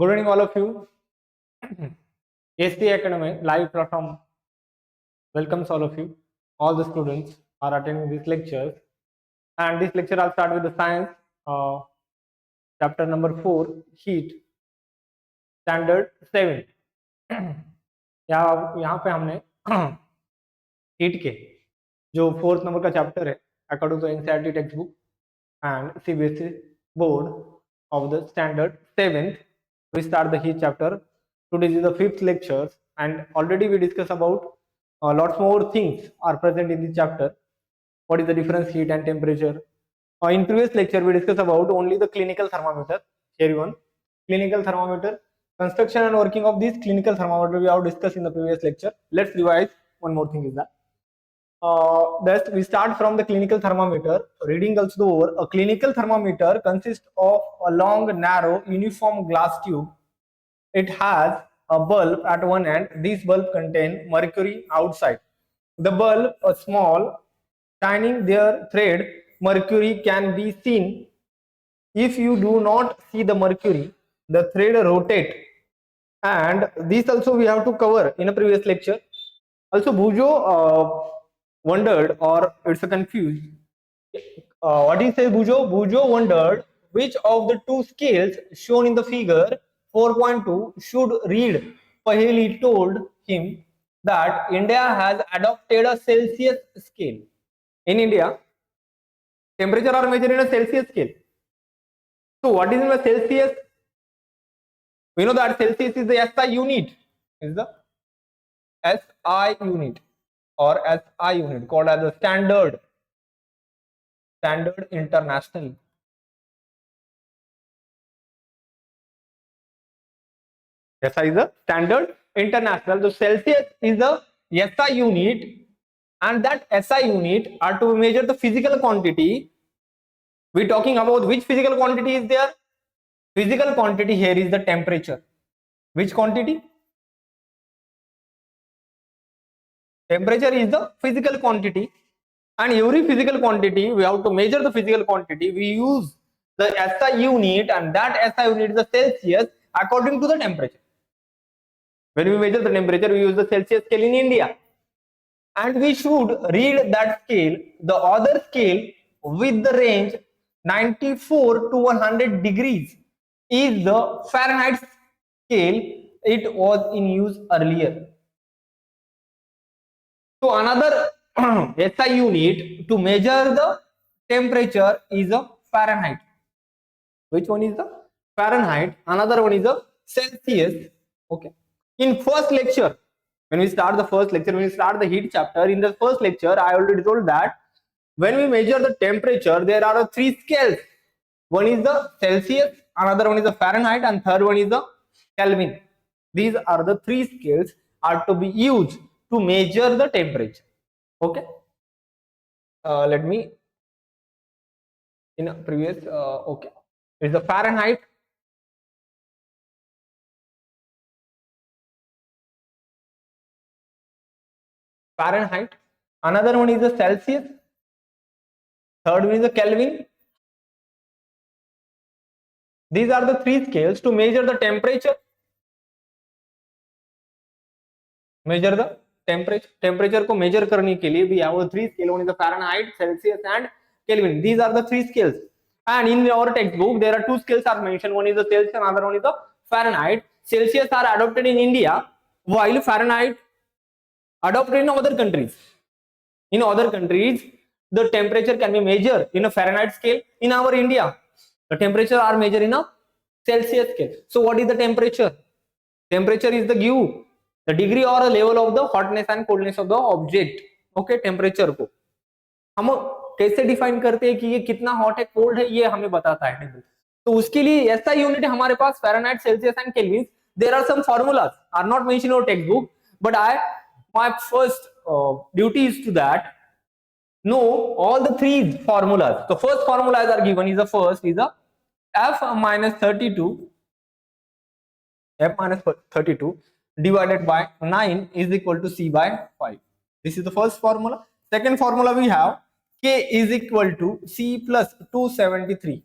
Good evening, all of you. SCA Academy live platform welcomes all of you. All the students are attending these lectures, and this lecture I'll start with the science chapter number 4, heat, standard 7. यहाँ पे हमने heat के जो 4th number का chapter है according to NCERT textbook and CBSE board of the standard 7th, we start the heat chapter. Today is the 5th lecture, and already we discussed about lots more things are present in this chapter. What is the difference heat and temperature? In previous lecture we discussed about only the clinical thermometer. Here one clinical thermometer, construction and working of this clinical thermometer we have discussed in the previous lecture. Let's revise. One more thing is that we start from the clinical thermometer. Reading also over. A clinical thermometer consists of a long, narrow, uniform glass tube. It has a bulb at one end. This bulb contains mercury outside. The bulb, a small, shining their thread, mercury can be seen. If you do not see the mercury, the thread rotate. And this also we have to cover in a previous lecture. Also, Bujo wondered, or it's a confused. What do you say, Bujo? Bujo wondered which of the two scales shown in the figure 4.2 should read. Paheli told him that India has adopted a Celsius scale. In India, temperature are measured in a Celsius scale. So, what is in the Celsius? We know that Celsius is the SI unit. Is the SI unit or SI unit called as the standard international. SI is the standard international. So Celsius is the SI unit, and that SI unit are to measure the physical quantity. We talking about which physical quantity is there? Physical quantity here is the temperature. Which quantity? Temperature is the physical quantity, and every physical quantity we have to measure the physical quantity. We use the SI unit, and that SI unit is the Celsius according to the temperature. When we measure the temperature, we use the Celsius scale in India, and we should read that scale, the other scale with the range 94 to 100 degrees is the Fahrenheit scale. It was in use earlier. So another SI unit to measure the temperature is a Fahrenheit. Which one is the Fahrenheit? Another one is a Celsius. Okay. In first lecture, when we start the heat chapter, in the first lecture, I already told that when we measure the temperature, there are three scales. One is the Celsius, another one is the Fahrenheit, and third one is the Kelvin. These are the three scales are to be used to measure the temperature. Okay. Let me in a previous okay, it's the Fahrenheit. Another one is the Celsius, third one is the Kelvin. These are the three scales to measure the temperature. Measure the temperature को measure करने के लिए we have three scale. One is the Fahrenheit, Celsius, and Kelvin. These are the three scales. And in our textbook, there are two scales are mentioned. One is the Celsius, another one is the Fahrenheit. Celsius are adopted in India, while Fahrenheit adopted in other countries. In other countries, the temperature can be measured in a Fahrenheit scale. In our India, the temperature are measured in a Celsius scale. So what is the temperature? Temperature is the degree or a level of the hotness and coldness of the object. Okay, temperature को हम कैसे define करते हैं कि ये कितना hot है cold है, ये हमें बताता है. तो उसके लिए SI यूनिट हमारे पास Fahrenheit, Celsius and Kelvin. There are some formulas are not mentioned in our textbook, but my first duty is to that know all the three formulas. The first formulas are given is the first is the F minus 32 divided by 9 is equal to C by 5. This is the first formula. Second formula we have K is equal to C plus 273.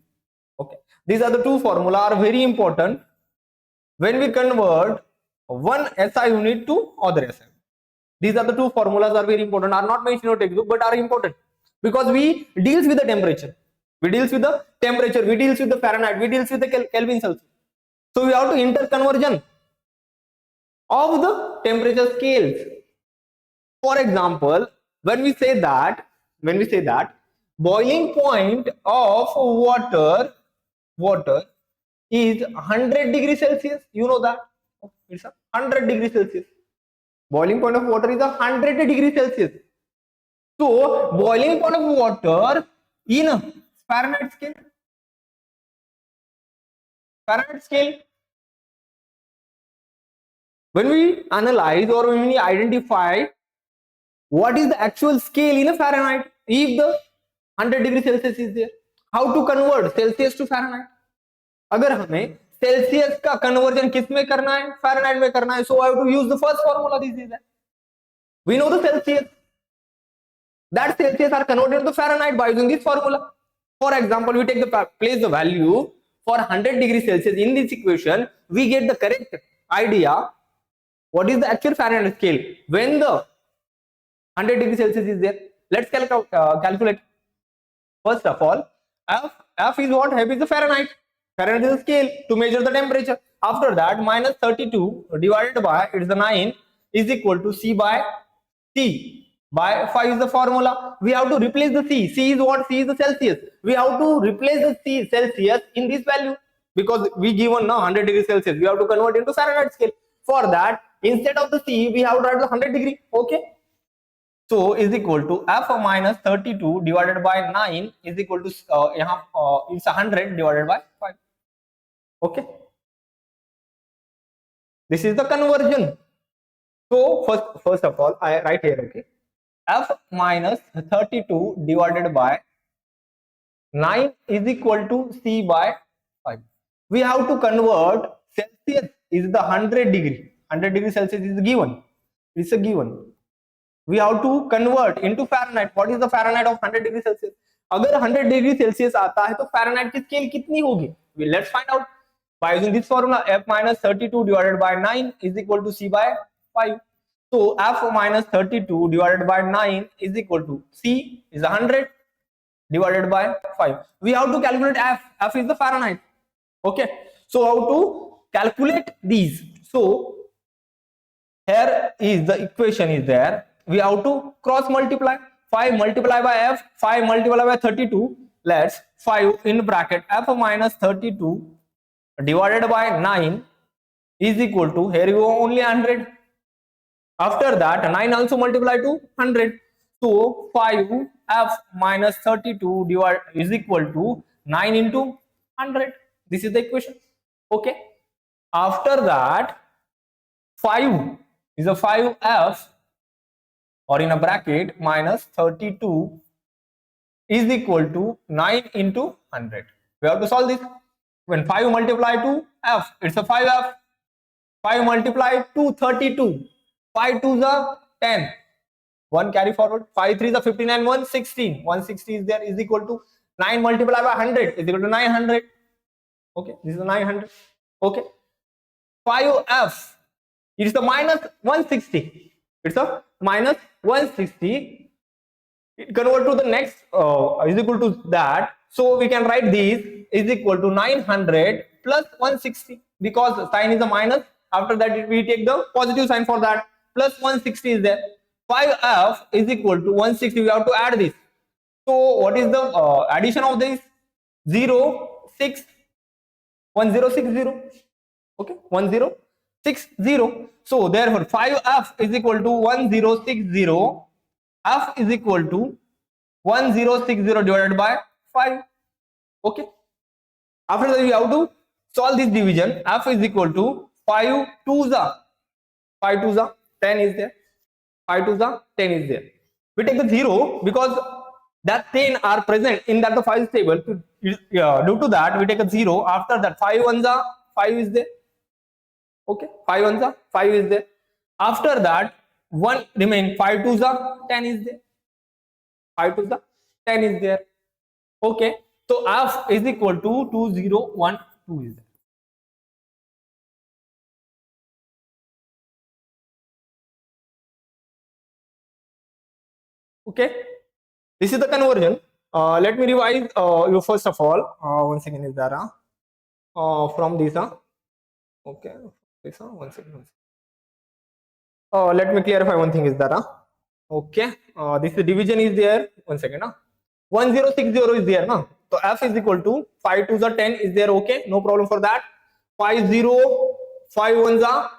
Okay, these are the two formula are very important. when we convert one SI unit to other SI. These are the two formulas are very important, are not mentioned in your textbook but are important because we deals with the temperature. We deals with the temperature, we deals with the Fahrenheit, we deals with the Kelvin Celsius. So we have to interconversion of the temperature scales. For example, when we say that boiling point of water is 100 degrees Celsius, you know that it's 100 degrees Celsius. Boiling point of water is 100 degrees Celsius. So boiling point of water in Fahrenheit scale, when we analyze or when we identify what is the actual scale in a Fahrenheit, if the 100 degree Celsius is there, how to convert Celsius to Fahrenheit? अगर हमें Celsius का conversion किस में करना है, Fahrenheit में करना है, so I have to use the first formula. This is that we know the Celsius, that Celsius are converted to Fahrenheit by using this formula. For example, we take the place the value for 100 degrees Celsius in this equation, we get the correct idea what is the actual Fahrenheit scale when the 100 degrees Celsius is there. Let's calculate. First of all, F is what? F is the Fahrenheit. Fahrenheit is the scale to measure the temperature. After that, minus 32 divided by, it's the 9, is equal to C by C by 5 is the formula. We have to replace the C. C is what? C is the Celsius. We have to replace the C Celsius in this value because we given now 100 degrees Celsius. We have to convert into Fahrenheit scale. For that, instead of the C, we have to write the 100 degree. Okay. So is equal to F minus 32 divided by 9 is equal to it's 100 divided by 5. Okay. This is the conversion. So first of all, I write here. Okay. F minus 32 divided by 9 is equal to C by 5. We have to convert Celsius is the 100 degree. 100 degree Celsius is given. It's a given. We have to convert into Fahrenheit. What is the Fahrenheit of 100 degree Celsius? अगर 100 degree Celsius आता है तो Fahrenheit की scale कितनी होगी? Let's find out by using this formula. F minus 32 divided by 9 is equal to C by 5. So F minus 32 divided by 9 is equal to C is 100 divided by 5. We have to calculate F. F is the Fahrenheit. Okay. So how to calculate these? So here is the equation is there. We have to cross multiply. 5 multiply by F, 5 multiply by 32. Let's 5 in bracket F minus 32 divided by 9 is equal to, here you go only 100. After that 9 also multiply to 100. So 5 F minus 32 is equal to 9 into 100. This is the equation. Okay. After that 5 is a 5F or in a bracket minus 32 is equal to 9 into 100. We have to solve this. When 5 multiply to F, it's a 5F. 5 multiply to 32. 5 2s are 10. 1 carry forward. 5 3s are 59. 160. 160 is there is equal to 9 multiplied by 100 is equal to 900. Okay, this is 900. Okay. 5F. It is the minus 160. It's a minus 160. It convert to the next is equal to that. So we can write this is equal to 900 plus 160 because sign is a minus. After that we take the positive sign for that. Plus 160 is there. 5F is equal to 160. We have to add this. So what is the addition of this? 0 6 1060. Okay, 1060. So therefore 5F is equal to 1060. F is equal to 1060 divided by 5. Okay. After that we have to solve this division. F is equal to 5 2s are 5 2s are 10 is there. 5 2s are 10 is there. We take the 0 because that 10 are present in that the 5 table. Due to that we take a 0. After that 5 1s are 5 is there. Okay, 5 1s are 5 is there. After that 1 remain, 5 2s are 10 is there. 5 2s are 10 is there. Okay, so F is equal to 2012 is there. Okay, this is the conversion. Let me revise you first of all. One second is there. From this. Okay, this one second. Let me clarify one thing is there. Okay, this division is there. One second. 1060 is there. So F is equal to 5 to the 10 is there. Okay, no problem for that. 50, 5 1s are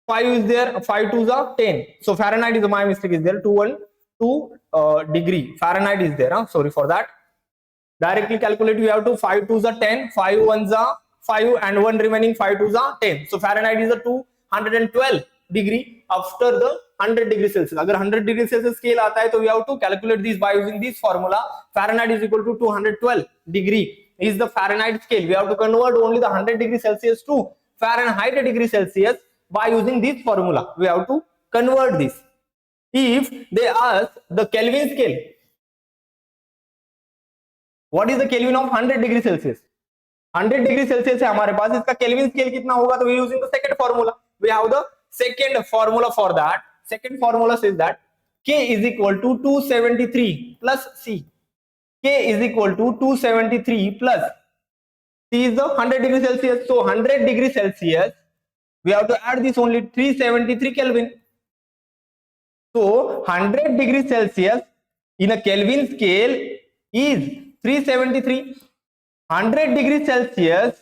5 is there, 5 2s are 10. So Fahrenheit is my mistake is there. 212 degree Fahrenheit is there. Sorry for that. Directly calculate, we have to 5 2s are 10, 5 1s are 5 and 1 remaining 5 2s are 10. So Fahrenheit is a 212 degree after the 100 degree Celsius. अगर 100 degree Celsius scale आता है तो we have to calculate this by using this formula. Fahrenheit is equal to 212 degree is the Fahrenheit scale. We have to convert only the 100 degree Celsius to Fahrenheit degree Celsius by using this formula. We have to convert this. If they ask the Kelvin scale, what is the Kelvin of 100 degree Celsius? 100 degree Celsius है हमारे पास, इसका Kelvin scale कितना होगा? तो we using the second formula. We have the second formula for that. Second formula says that K is equal to 273 plus C. K is equal to 273 plus C is the 100 degree Celsius. So 100 degree Celsius, we have to add this only 373 Kelvin. So 100 degree Celsius in a Kelvin scale is 373. 100 degree Celsius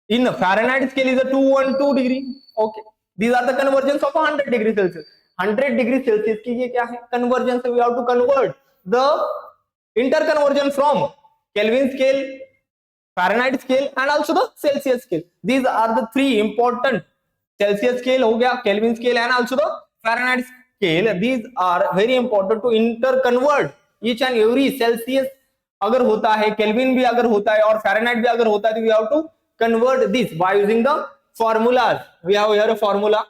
in a Fahrenheit scale is a 212 degree. Okay, these are the conversions of 100 degree Celsius. 100 degree Celsius की ये क्या है? Conversion. So we have to convert the interconversion from Kelvin scale, Fahrenheit scale and also the Celsius scale. These are the three important. Celsius scale हो गया, Kelvin scale and also the Fahrenheit scale. These are very important to interconvert each and every Celsius अगर होता है, Kelvin भी अगर होता है और Fahrenheit भी अगर होता है, तो we have to convert this by using the formulas. We have here a formula.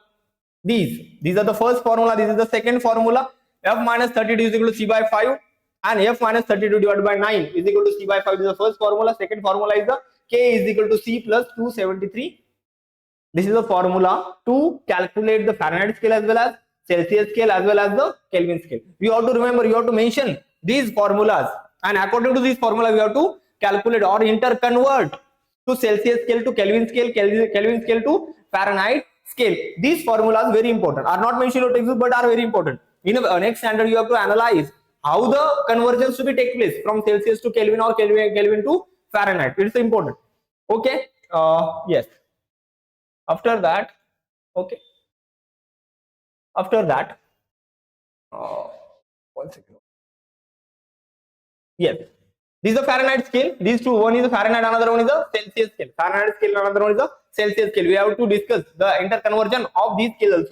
These are the first formula. This is the second formula. F minus 32 is equal to C by 5 and F minus 32 divided by 9 is equal to C by 5. This is the first formula. Second formula is the K is equal to C plus 273. This is the formula to calculate the Fahrenheit scale as well as Celsius scale as well as the Kelvin scale. You have to remember, you have to mention these formulas, and according to this formula we have to calculate or interconvert to Celsius scale to Kelvin scale, Kelvin scale to Fahrenheit scale. These formulas very important, are not mentioned in textbook but are very important. In a next standard you have to analyze how the conversions to be take place from Celsius to Kelvin or Kelvin to Fahrenheit. It's important. Okay. Yes. After that, okay. After that, one second. Yes, this is the Fahrenheit scale. These two, one is the Fahrenheit, another one is the Celsius scale. Fahrenheit scale, another one is the Celsius scale. We have to discuss the interconversion of these scales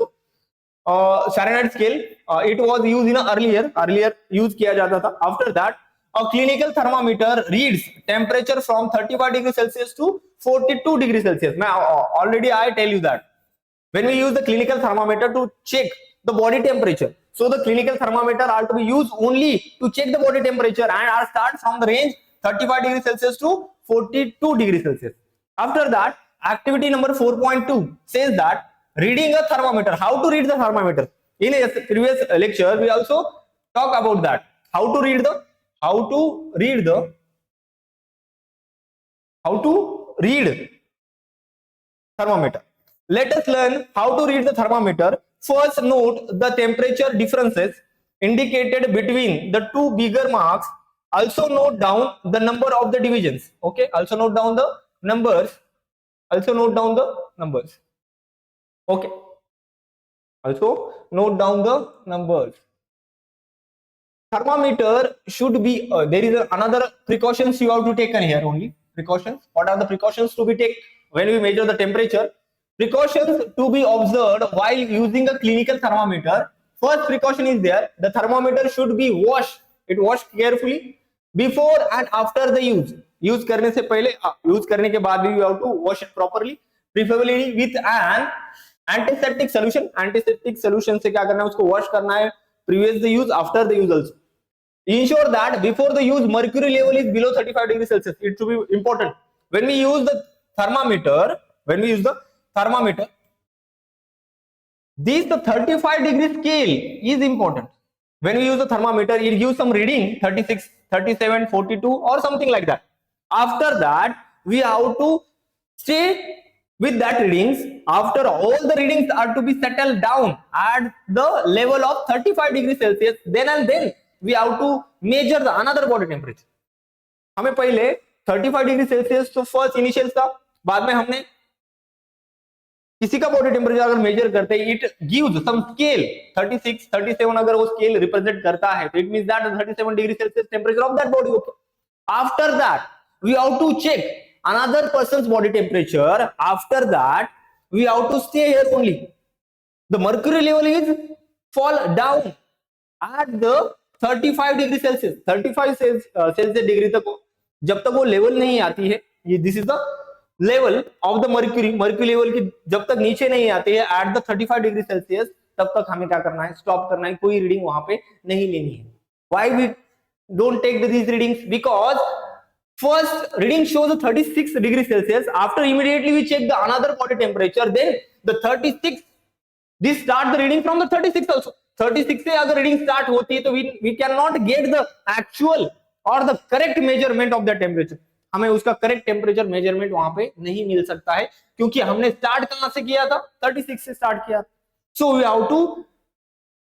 also. Fahrenheit scale, it was used in earlier use किया जाता था. After that, a clinical thermometer reads temperature from 35 degrees Celsius to 42 degrees Celsius. Already I tell you that when we use the clinical thermometer to check the body temperature, so the clinical thermometer are to be used only to check the body temperature and are start from the range 35 degrees Celsius to 42 degrees Celsius. After that, activity number 4.2 says that reading a thermometer. How to read the thermometer? In a previous lecture, we also talk about that. How to read thermometer. Let us learn how to read the thermometer. First, note the temperature differences indicated between the two bigger marks. Also note down the number of the divisions. Okay, also note down the numbers. Okay, also note down the numbers. Thermometer should be there is another precautions you have to take here only. Precautions. What are the precautions to be taken when we measure the temperature? Precautions to be observed while using a clinical thermometer. First precaution is there. The thermometer should be washed. It washed carefully before and after the use. Use करने से पहले, use करने के बाद भी you have to wash it properly, preferably with an antiseptic solution. Antiseptic solution से क्या करना है? उसको wash करना है. Previous the use, after the use also. Ensure that before the use mercury level is below 35 degrees Celsius. It should be important. When we use the thermometer, this the 35 degree scale is important. when we use the thermometer, it gives some reading 36, 37, 42 or something like that. After that, we have to stay with that readings. After all the readings are to be settled down at the level of 35 degrees Celsius, then and then we have to measure the another body temperature. हमें पहले 35 degree Celsius तो first initial था, बाद में हमने किसी का body temperature अगर मेजर करते हैं, इट गिव्स सम स्केल 36, 37 अगर वो स्केल रिप्रेजेंट करता है, तो it means that 37 degree Celsius temperature of that body. Okay, after that we have to check another person's body temperature. After that we have to stay here only. The mercury level is fall down at the 35 degree Celsius. 35 Celsius degree तक जब तक वो level नहीं आती है, ये this is the level of the mercury. Mercury level की जब तक नीचे नहीं आती है एट द 35 डिग्री सेल्सियस, तब तक हमें क्या करना है, स्टॉप करना है, कोई रीडिंग वहां पे नहीं लेनी है. Why we don't take these readings? Because first reading shows 36 degree Celsius. After immediately we check the another body temperature, then the 36 this start the reading from the 36 also. 36 से अगर रीडिंग स्टार्ट होती है तो we can not get the actual और the correct measurement of the temperature. हमें उसका correct temperature measurement वहां पे नहीं मिल सकता है, क्योंकि हमने स्टार्ट कहां से किया था, 36 से स्टार्ट किया. So we have to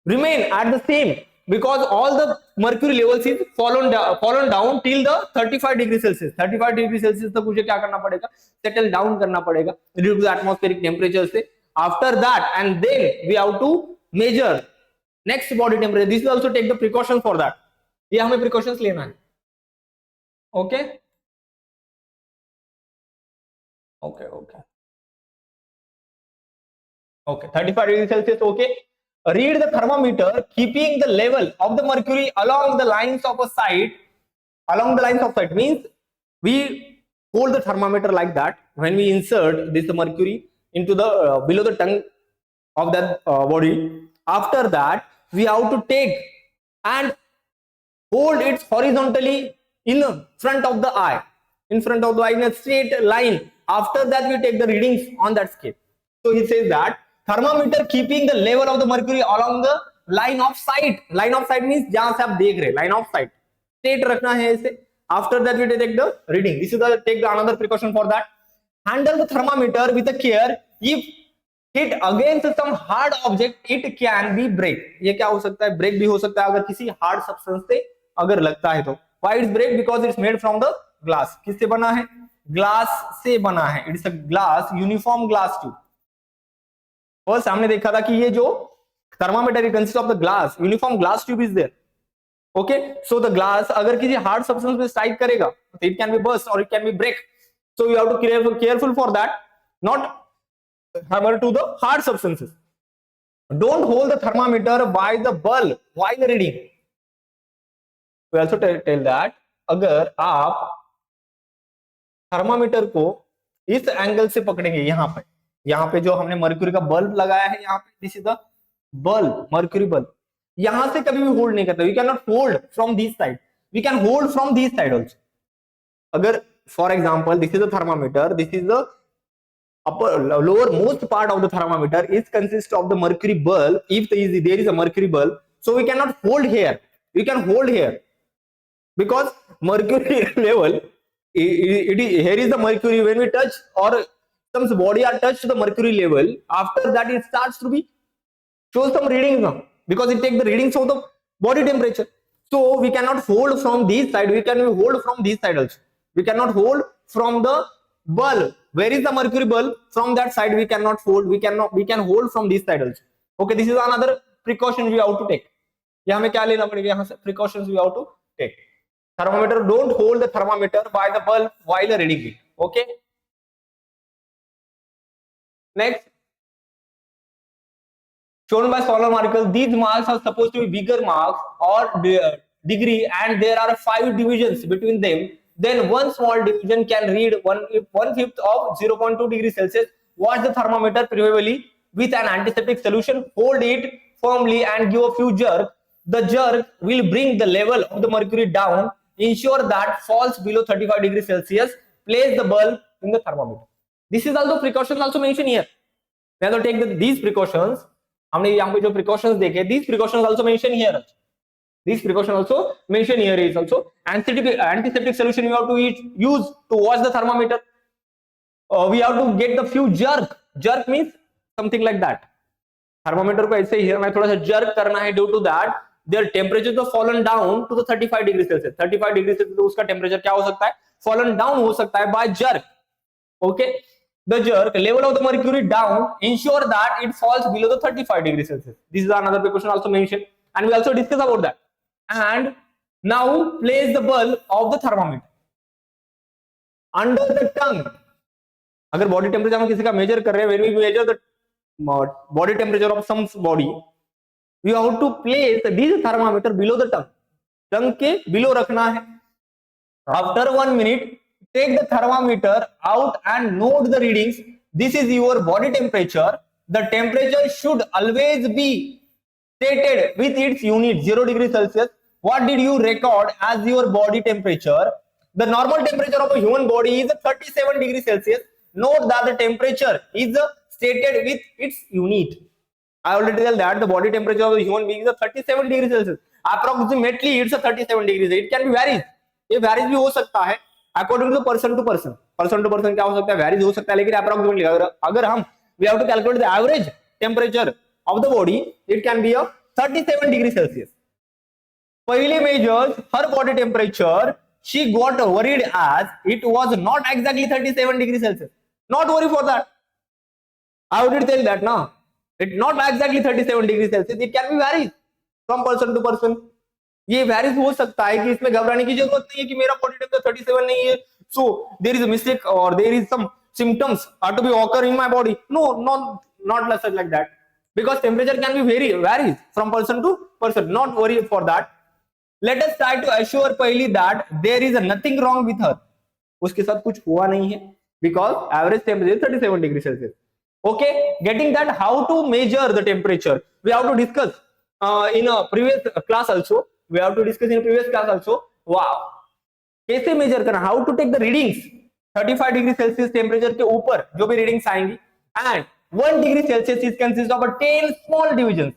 remain at the same, because all the mercury levels is fallen down till the 35 degree Celsius. 35 degree Celsius तक मुझे क्या करना पड़ेगा, सेटल डाउन करना पड़ेगा due to the atmospheric temperature से. After that and then we have to measure next body temperature. This is also take the precaution for that. ये हमें प्रिकॉशंस लेना है. Okay okay okay okay 35 degrees Celsius. Okay, read the thermometer keeping the level of the mercury along the lines of a sight. Along the lines of sight means we hold the thermometer like that. When we insert this mercury into the below the tongue of that body, after that we have to take and hold it horizontally in front of the eye, in front of the eye in a straight line. After that we take the readings on that scale. So he says that thermometer keeping the level of the mercury along the line of sight. Line of sight means जहां से आप देख रहे, line of sight straight रखना है इसे. After that we take the reading. This is the take the another precaution for that. Handle the thermometer with a care. If hit against some hard object, it can be break. ये क्या हो सकता है, break भी हो सकता है अगर किसी hard substance से अगर लगता है तो. Why it's break? Because it's made from the glass. किससे बना है, ग्लास से बना है. It's a glass, uniform glass tube. First हमने देखा था कि ये जो thermometer consist of the glass, uniform glass tube is there. Okay, so the glass अगर किसी हार्ड सब्सटेंस पे स्ट्राइक करेगा तो इट कैन बी बर्स्ट और it can be break. So you have to careful for that, not hammer to the hard substances. Don't hold the thermometer by the bulb while reading. We also tell that अगर आप thermometer को इस angle से पकड़ेंगे, यहाँ पे जो हमने मर्क्यूरी का बल्ब लगाया है, यहाँ पे this is the bulb, mercury bulb. यहां से कभी भी होल्ड नहीं करते. We can not hold from this side, we can hold from this side also. अगर for example this is the thermometer, this is the upper lower most part of the thermometer is consist of the mercury bulb. If there is a mercury bulb, so we cannot hold here, we can hold here because mercury level, here is the mercury. When we touch or some body are touched to the mercury level, after that it starts to be shows some readings now, because it takes the readings of the body temperature. So we cannot hold from this side, we can hold from this side also. We cannot hold from the bulb. Where is the mercury bulb? From that side we cannot hold. We can hold from this side also. Okay, this is another precaution we have to take. यहाँ में क्या लेना पड़ेगा, यहाँ से precautions we have to take. Thermometer, don't hold the thermometer by the bulb while reading it. Okay. Next, shown by solar markers. These marks are supposed to be bigger marks or degree, and there are 5 divisions between them. Then one small division can read 1/5 of 0.2 degrees Celsius. Wash the thermometer preferably with an antiseptic solution. Hold it firmly and give a few jerks. The jerk will bring the level of the mercury down. Ensure that falls below 35 degrees Celsius. Place the bulb in the thermometer. This is also precautions also mentioned here. We have to take these precautions. हमने यहाँ पे जो precautions देखे, these precautions also mentioned here. This precaution also mentioned here is also antiseptic solution you have to use to wash the thermometer. We have to get the few jerk means something like that. Thermometer को ऐसे ही हमें थोड़ा सा jerk करना है, due to that their temperature तो fallen down to the 35 degree Celsius. 35 degree Celsius तो उसका टेम्परेचर क्या हो सकता है, फॉलन डाउन हो सकता है by jerk. Okay, the jerk level of the mercury down ensure that it falls below the 35 degree Celsius. This is another precaution also mention and we also discuss about that. And now place the bulb of the thermometer under the tongue. अगर body temperature हम किसी का major कर रहे हैं, when we measure the body temperature of some body, we have to place this thermometer below the tongue. tongue के below रखना है. After 1 minute, take the thermometer out and note the readings. This is your body temperature. The temperature should always be stated with its unit 0 degree Celsius. What did you record as your body temperature? The normal temperature of a human body is 37 degree Celsius. Note that the temperature is stated with its unit. I already tell that the body temperature of the human being is 37 degrees Celsius. Approximately it's a 37 degrees. It can be varies. ये varies भी हो सकता है according to person to person. Person to person क्या हो सकता है, varies हो सकता है, लेकिन approximately अगर हम we have to calculate the average temperature of the body, it can be a 37 degrees Celsius. पहले measures her body temperature. She got worried as it was not exactly 37 degrees Celsius. Not worry for that. I would tell that now. It's not exactly 37 degrees Celsius. It can be varies from person to person. ये varies हो सकता है कि इसमें घबराने की जरूरत नहीं है कि मेरा body temperature 37 नहीं है. So there is a mistake or there is some symptoms are to be occur in my body. No, not like that. Because temperature can be varies from person to person. Not worry for that. Let us try to assure पहली that there is nothing wrong with her. उसके साथ कुछ हुआ नहीं है. Because average temperature is 37 degrees Celsius. Okay, getting that how to measure the temperature we have to discuss in a previous class also. Wow, कैसे measure करना, how to take the readings 35 degree Celsius temperature के ऊपर जो भी readings आएंगी, and 1 degree Celsius is consist of a 10 small divisions.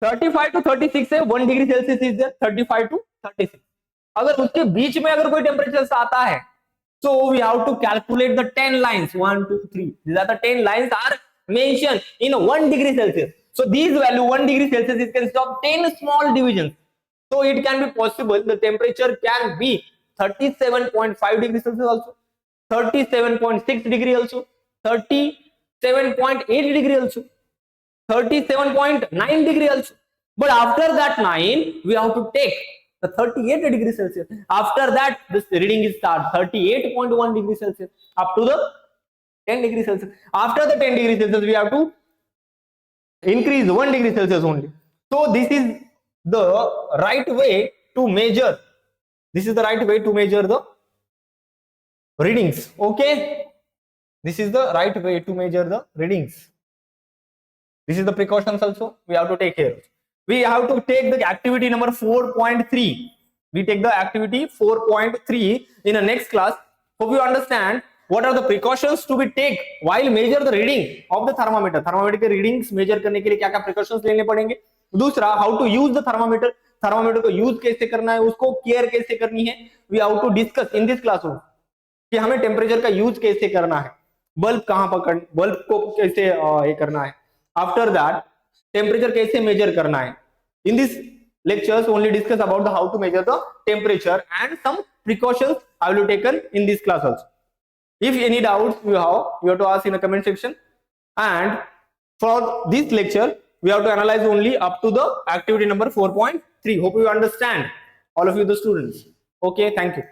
35 to 36 है, 1 degree Celsius is there, 35 to 36. अगर उसके बीच में अगर कोई टेम्परेचर आता है, so we have to calculate the 10 lines. 1, 2, 3. These are the 10 lines are mentioned in 1 degree Celsius. So these value 1 degree Celsius is consist of 10 small divisions. So it can be possible the temperature can be 37.5 degrees Celsius also, 37.6 degree also, 37.8 degree also, 37.9 degree also. But after that 9, we have to take the 38 degrees Celsius. After that, this reading is start 38.1 degrees Celsius up to the 10 degrees Celsius. After the 10 degrees Celsius, we have to increase 1 degree Celsius only. So this is the right way to measure. This is the right way to measure the readings. Okay, this is the right way to measure the readings. This is the precautions also we have to take care of. We have to take the activity number 4.3. We take the activity 4.3 in the next class. Hope you understand what are the precautions to be take while measure the reading of the thermometer. Thermometer के readings measure करने के लिए क्या क्या precautions लेने पड़ेंगे. दूसरा, how to use the thermometer. Thermometer को use कैसे करना है, उसको care कैसे करनी है. We have to discuss in this classroom कि हमें temperature का use कैसे करना है, बल्ब कहाँ पकड़, बल्ब को कैसे ये करना है. After that, temperature कैसे measure करना है. In this lectures only discuss about the how to measure the temperature and some precautions I will taken in this class also. If any doubts you have to ask in the comment section. And for this lecture we have to analyze only up to the activity number 4.3. Hope you understand, all of you the students. Okay, thank you.